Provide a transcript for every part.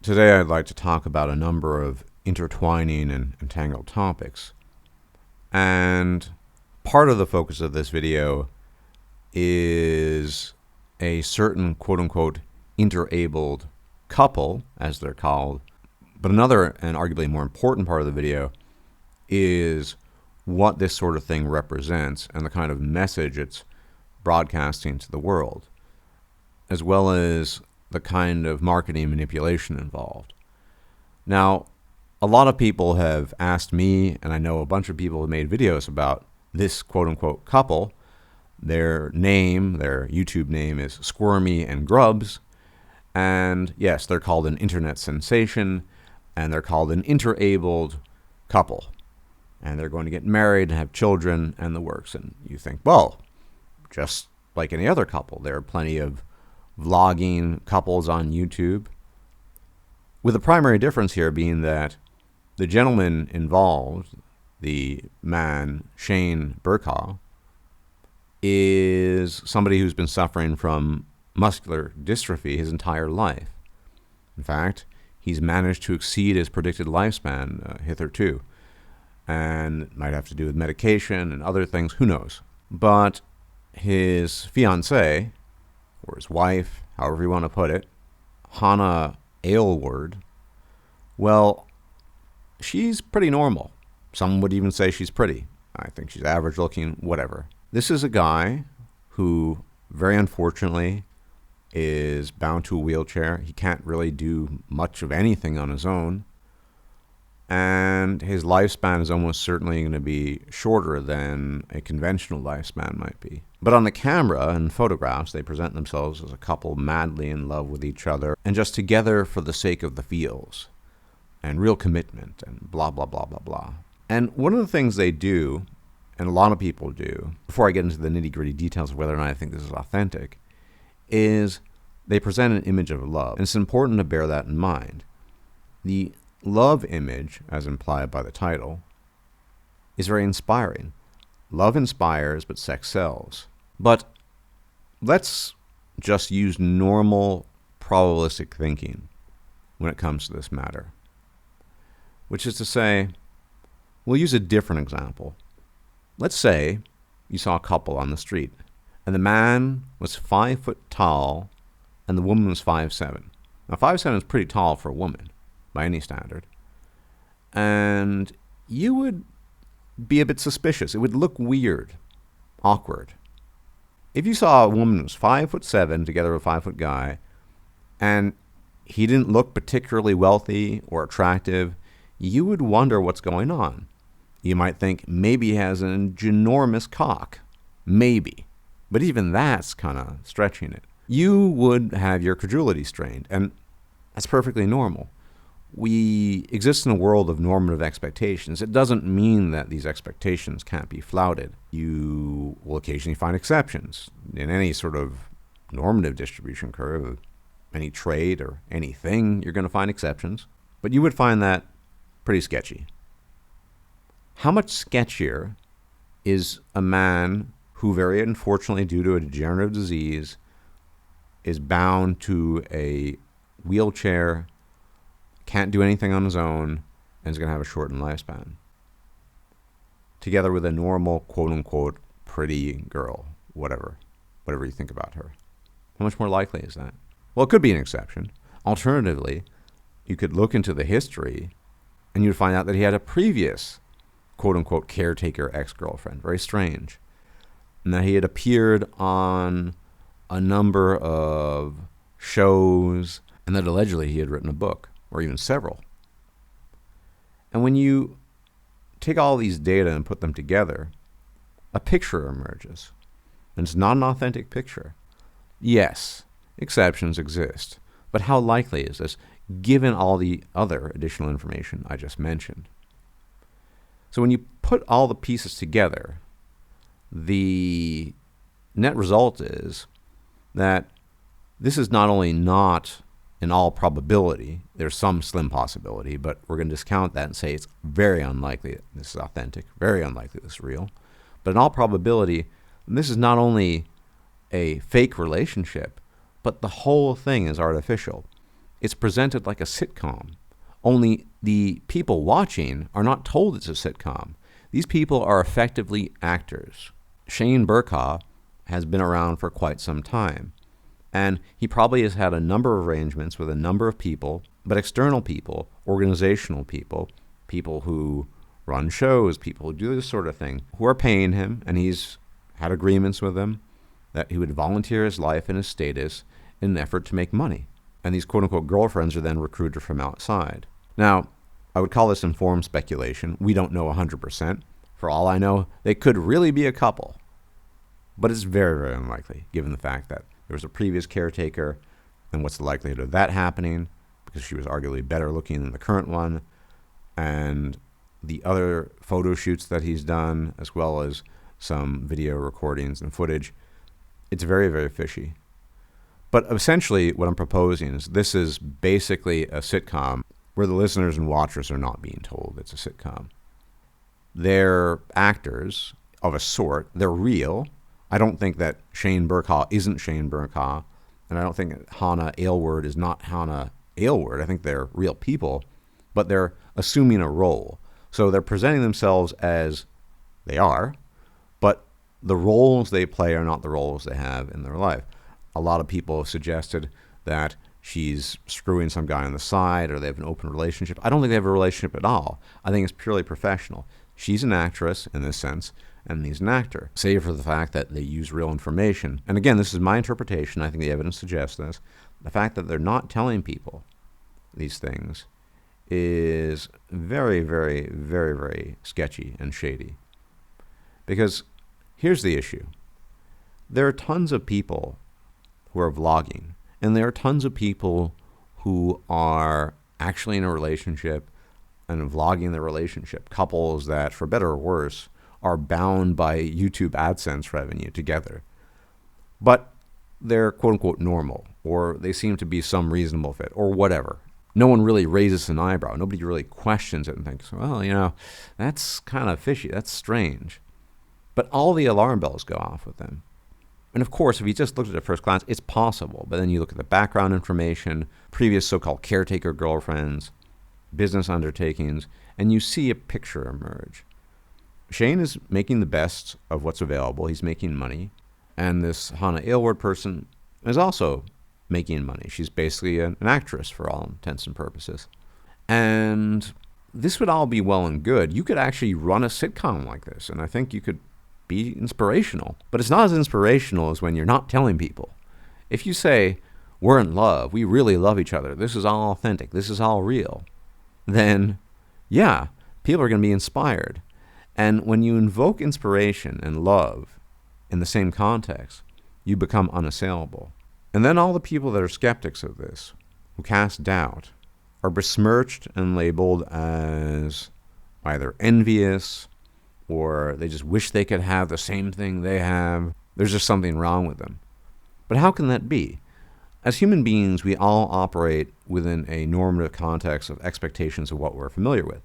Today I'd like to talk about a number of intertwining and entangled topics. And part of the focus of this video is a certain quote-unquote interabled couple, as they're called. But another and arguably more important part of the video is what this sort of thing represents and the kind of message it's broadcasting to the world, as well as the kind of marketing manipulation involved. Now, a lot of people have asked me, and I know a bunch of people have made videos about this quote-unquote couple. Their YouTube name is Squirmy and Grubs, and yes, they're called an internet sensation, and they're called an interabled couple, and they're going to get married and have children and the works. And you think, well, just like any other couple, there are plenty of vlogging couples on YouTube, with the primary difference here being that the gentleman involved, the man Shane Burkaw, is somebody who's been suffering from muscular dystrophy his entire life. In fact, he's managed to exceed his predicted lifespan hitherto, and it might have to do with medication and other things, who knows. But his fiancée, or his wife, however you want to put it, Hannah Aylward, well, she's pretty normal. Some would even say she's pretty. I think she's average looking, whatever. This is a guy who, very unfortunately, is bound to a wheelchair. He can't really do much of anything on his own. And his lifespan is almost certainly going to be shorter than a conventional lifespan might be. But on the camera and photographs, they present themselves as a couple madly in love with each other and just together for the sake of the feels and real commitment and blah, blah, blah, blah, blah. And one of the things they do, and a lot of people do, before I get into the nitty-gritty details of whether or not I think this is authentic, is they present an image of love. And it's important to bear that in mind. The love image, as implied by the title, is very inspiring. Love inspires, but sex sells. But let's just use normal probabilistic thinking when it comes to this matter, which is to say, we'll use a different example. Let's say you saw a couple on the street, and the man was 5 foot tall, and the woman was 5'7". Now, 5'7" is pretty tall for a woman, by any standard. And you would be a bit suspicious. It would look weird, awkward. If you saw a woman who was 5'7" together with a 5 foot guy, and he didn't look particularly wealthy or attractive, you would wonder what's going on. You might think maybe he has an ginormous cock. Maybe. But even that's kind of stretching it. You would have your credulity strained, and that's perfectly normal. We exist in a world of normative expectations. It doesn't mean that these expectations can't be flouted. You will occasionally find exceptions. In any sort of normative distribution curve of any trait or anything, you're going to find exceptions. But you would find that pretty sketchy. How much sketchier is a man who, very unfortunately due to a degenerative disease, is bound to a wheelchair, can't do anything on his own, and is going to have a shortened lifespan, together with a normal, quote-unquote, pretty girl, whatever you think about her? How much more likely is that? Well, it could be an exception. Alternatively, you could look into the history, and you'd find out that he had a previous, quote-unquote, caretaker ex-girlfriend. Very strange. And that he had appeared on a number of shows, and that allegedly he had written a book, or even several. And when you take all these data and put them together, a picture emerges. And it's not an authentic picture. Yes, exceptions exist, but how likely is this, given all the other additional information I just mentioned? So when you put all the pieces together, the net result is that this is not only not in all probability, there's some slim possibility, but we're going to discount that and say it's very unlikely that this is authentic, very unlikely this is real. But in all probability, this is not only a fake relationship, but the whole thing is artificial. it's presented like a sitcom. Only the people watching are not told it's a sitcom. These people are effectively actors. Shane Burkaw has been around for quite some time, and he probably has had a number of arrangements with a number of people, but external people, organizational people, people who run shows, people who do this sort of thing, who are paying him, and he's had agreements with them that he would volunteer his life and his status in an effort to make money. And these quote-unquote girlfriends are then recruited from outside. Now, I would call this informed speculation. We don't know 100%. For all I know, they could really be a couple. But it's very, very unlikely, given the fact that there was a previous caretaker, and what's the likelihood of that happening, because she was arguably better looking than the current one, and the other photo shoots that he's done, as well as some video recordings and footage. It's very, very fishy. But essentially, what I'm proposing is this is basically a sitcom where the listeners and watchers are not being told it's a sitcom. They're actors of a sort. They're real. I don't think that Shane Burkaw isn't Shane Burkaw, and I don't think Hannah Aylward is not Hannah Aylward. I think they're real people, but they're assuming a role. So they're presenting themselves as they are, but the roles they play are not the roles they have in their life. A lot of people have suggested that she's screwing some guy on the side, or they have an open relationship. I don't think they have a relationship at all. I think it's purely professional. She's an actress in this sense, and he's an actor, save for the fact that they use real information. And again, this is my interpretation. I think the evidence suggests this. The fact that they're not telling people these things is very, very, very, very sketchy and shady. Because here's the issue. There are tons of people who are vlogging, and there are tons of people who are actually in a relationship and vlogging their relationship. Couples that, for better or worse, are bound by YouTube AdSense revenue together. But they're quote-unquote normal, or they seem to be some reasonable fit, or whatever. No one really raises an eyebrow. Nobody really questions it and thinks, well, that's kind of fishy. That's strange. But all the alarm bells go off with them. And of course, if you just looked at it at first glance, it's possible. But then you look at the background information, previous so-called caretaker girlfriends, business undertakings, and you see a picture emerge. Shane is making the best of what's available. He's making money. And this Hannah Aylward person is also making money. She's basically an actress for all intents and purposes. And this would all be well and good. You could actually run a sitcom like this, and I think you could be inspirational. But it's not as inspirational as when you're not telling people. If you say, we're in love, we really love each other, this is all authentic, this is all real, then yeah, people are going to be inspired. And when you invoke inspiration and love in the same context, you become unassailable. And then all the people that are skeptics of this, who cast doubt, are besmirched and labeled as either envious, or they just wish they could have the same thing they have. There's just something wrong with them. But how can that be? As human beings, we all operate within a normative context of expectations of what we're familiar with.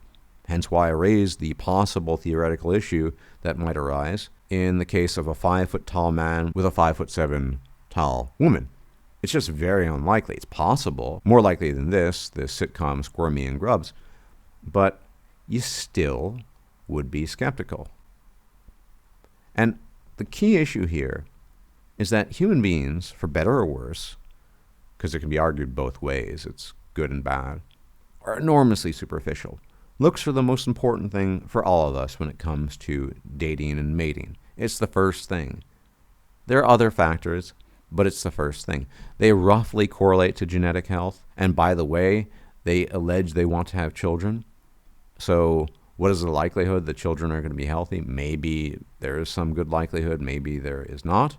Hence why I raised the possible theoretical issue that might arise in the case of a 5-foot-tall man with a 5'7" woman. It's just very unlikely. It's possible, more likely than this sitcom Squirmy and Grubs, but you still would be skeptical. And the key issue here is that human beings, for better or worse, because it can be argued both ways, it's good and bad, are enormously superficial. Looks are the most important thing for all of us when it comes to dating and mating. It's the first thing. There are other factors, but it's the first thing. They roughly correlate to genetic health. And by the way, they allege they want to have children. So what is the likelihood that children are going to be healthy? Maybe there is some good likelihood, maybe there is not.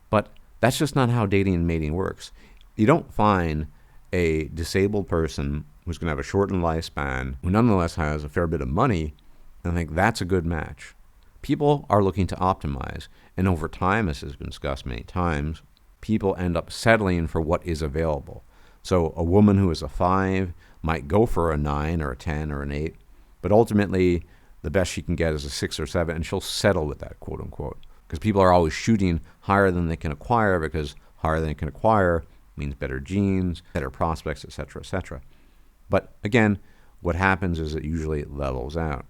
But that's just not how dating and mating works. You don't find a disabled person who's going to have a shortened lifespan, who nonetheless has a fair bit of money, and think that's a good match. People are looking to optimize, and over time, as has been discussed many times, people end up settling for what is available. So a woman who is a 5 might go for a 9 or a 10 or an 8, but ultimately the best she can get is a 6 or 7, and she'll settle with that, quote unquote. Because people are always shooting higher than they can acquire, because higher than they can acquire means better genes, better prospects, etc., etc. But again, what happens is it usually levels out.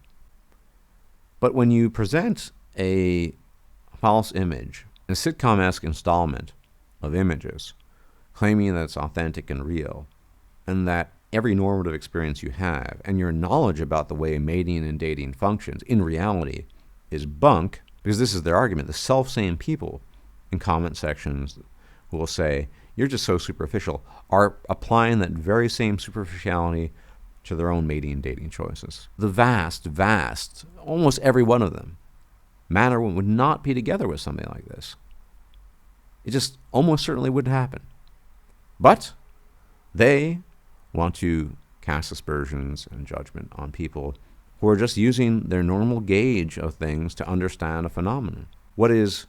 But when you present a false image, a sitcom-esque installment of images, claiming that it's authentic and real, and that every normative experience you have and your knowledge about the way mating and dating functions in reality is bunk, because this is their argument. The self-same people in comment sections who will say, you're just so superficial, are applying that very same superficiality to their own mating and dating choices. The vast, almost every one of them, man or woman, would not be together with something like this. It just almost certainly wouldn't happen. But they want to cast aspersions and judgment on people who are just using their normal gauge of things to understand a phenomenon. What is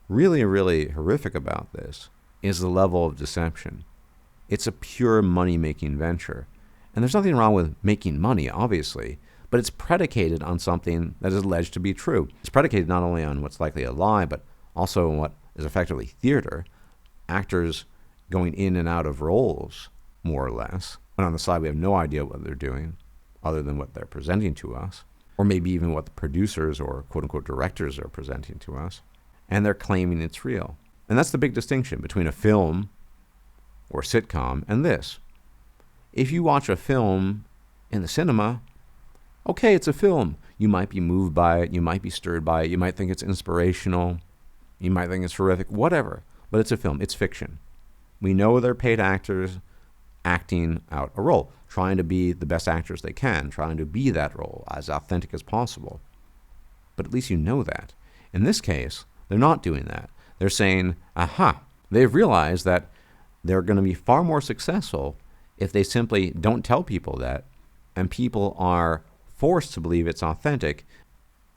really, really horrific about this is the level of deception. It's a pure money-making venture. And there's nothing wrong with making money, obviously, but it's predicated on something that is alleged to be true. It's predicated not only on what's likely a lie, but also on what is effectively theater, actors going in and out of roles, more or less. And on the side, we have no idea what they're doing other than what they're presenting to us, or maybe even what the producers or quote-unquote directors are presenting to us, and they're claiming it's real. And that's the big distinction between a film or sitcom and this. If you watch a film in the cinema, okay, it's a film. You might be moved by it, you might be stirred by it, you might think it's inspirational, you might think it's horrific, whatever, but it's a film, it's fiction. We know they're paid actors acting out a role, trying to be the best actors they can, trying to be that role as authentic as possible. But at least you know that. In this case, they're not doing that. They're saying, aha, they've realized that they're going to be far more successful if they simply don't tell people that, and people are forced to believe it's authentic.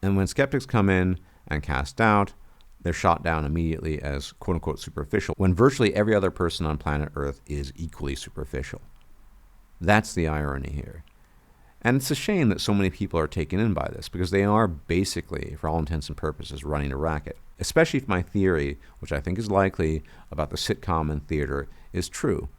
And when skeptics come in and cast doubt, they're shot down immediately as quote-unquote superficial, when virtually every other person on planet Earth is equally superficial. That's the irony here. And it's a shame that so many people are taken in by this, because they are basically, for all intents and purposes, running a racket. Especially if my theory, which I think is likely, about the sitcom and theater is true,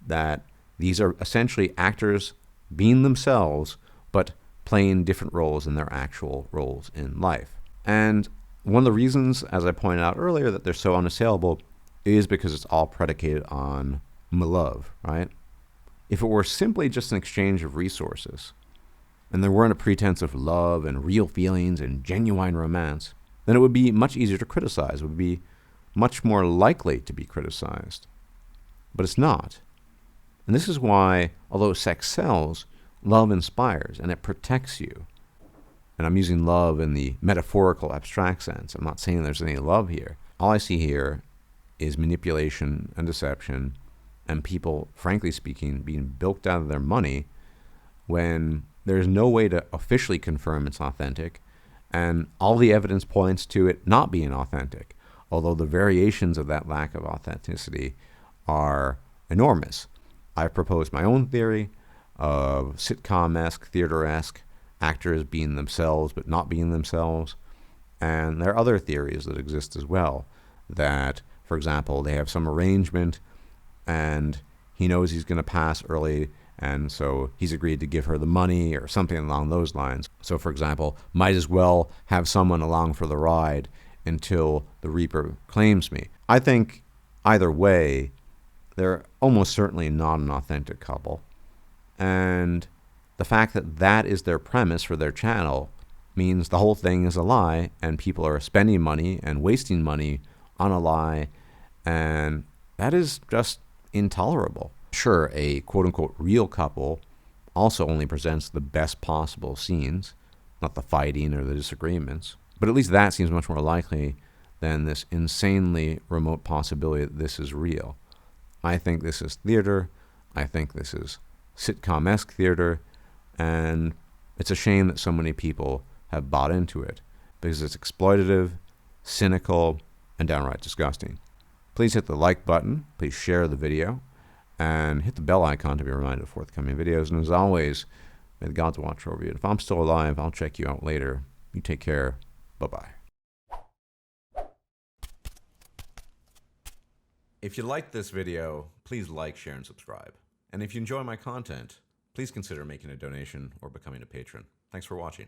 that these are essentially actors being themselves, but playing different roles than their actual roles in life. And one of the reasons, as I pointed out earlier, that they're so unassailable is because it's all predicated on love, right? If it were simply just an exchange of resources, and there weren't a pretense of love and real feelings and genuine romance, then it would be much easier to criticize. It would be much more likely to be criticized. But it's not. And this is why, although sex sells, love inspires, and it protects you. And I'm using love in the metaphorical, abstract sense. I'm not saying there's any love here. All I see here is manipulation and deception, and people, frankly speaking, being bilked out of their money when there's no way to officially confirm it's authentic, and all the evidence points to it not being authentic, although the variations of that lack of authenticity are enormous. I've proposed my own theory of sitcom-esque, theater-esque actors being themselves but not being themselves, and there are other theories that exist as well, that, for example, they have some arrangement and he knows he's going to pass early, and so he's agreed to give her the money or something along those lines. So, for example, might as well have someone along for the ride until the Reaper claims me. I think either way, they're almost certainly not an authentic couple. And the fact that that is their premise for their channel means the whole thing is a lie, and people are spending money and wasting money on a lie, and that is just intolerable. Sure, a quote-unquote real couple also only presents the best possible scenes, not the fighting or the disagreements, but at least that seems much more likely than this insanely remote possibility that this is real. I think this is theater. I think this is sitcom-esque theater, and it's a shame that so many people have bought into it because it's exploitative, cynical, and downright disgusting. Please hit the like button, please share the video, and hit the bell icon to be reminded of forthcoming videos. And as always, may the gods watch over you. If I'm still alive, I'll check you out later. You take care. Bye-bye. If you liked this video, please like, share, and subscribe. And if you enjoy my content, please consider making a donation or becoming a patron. Thanks for watching.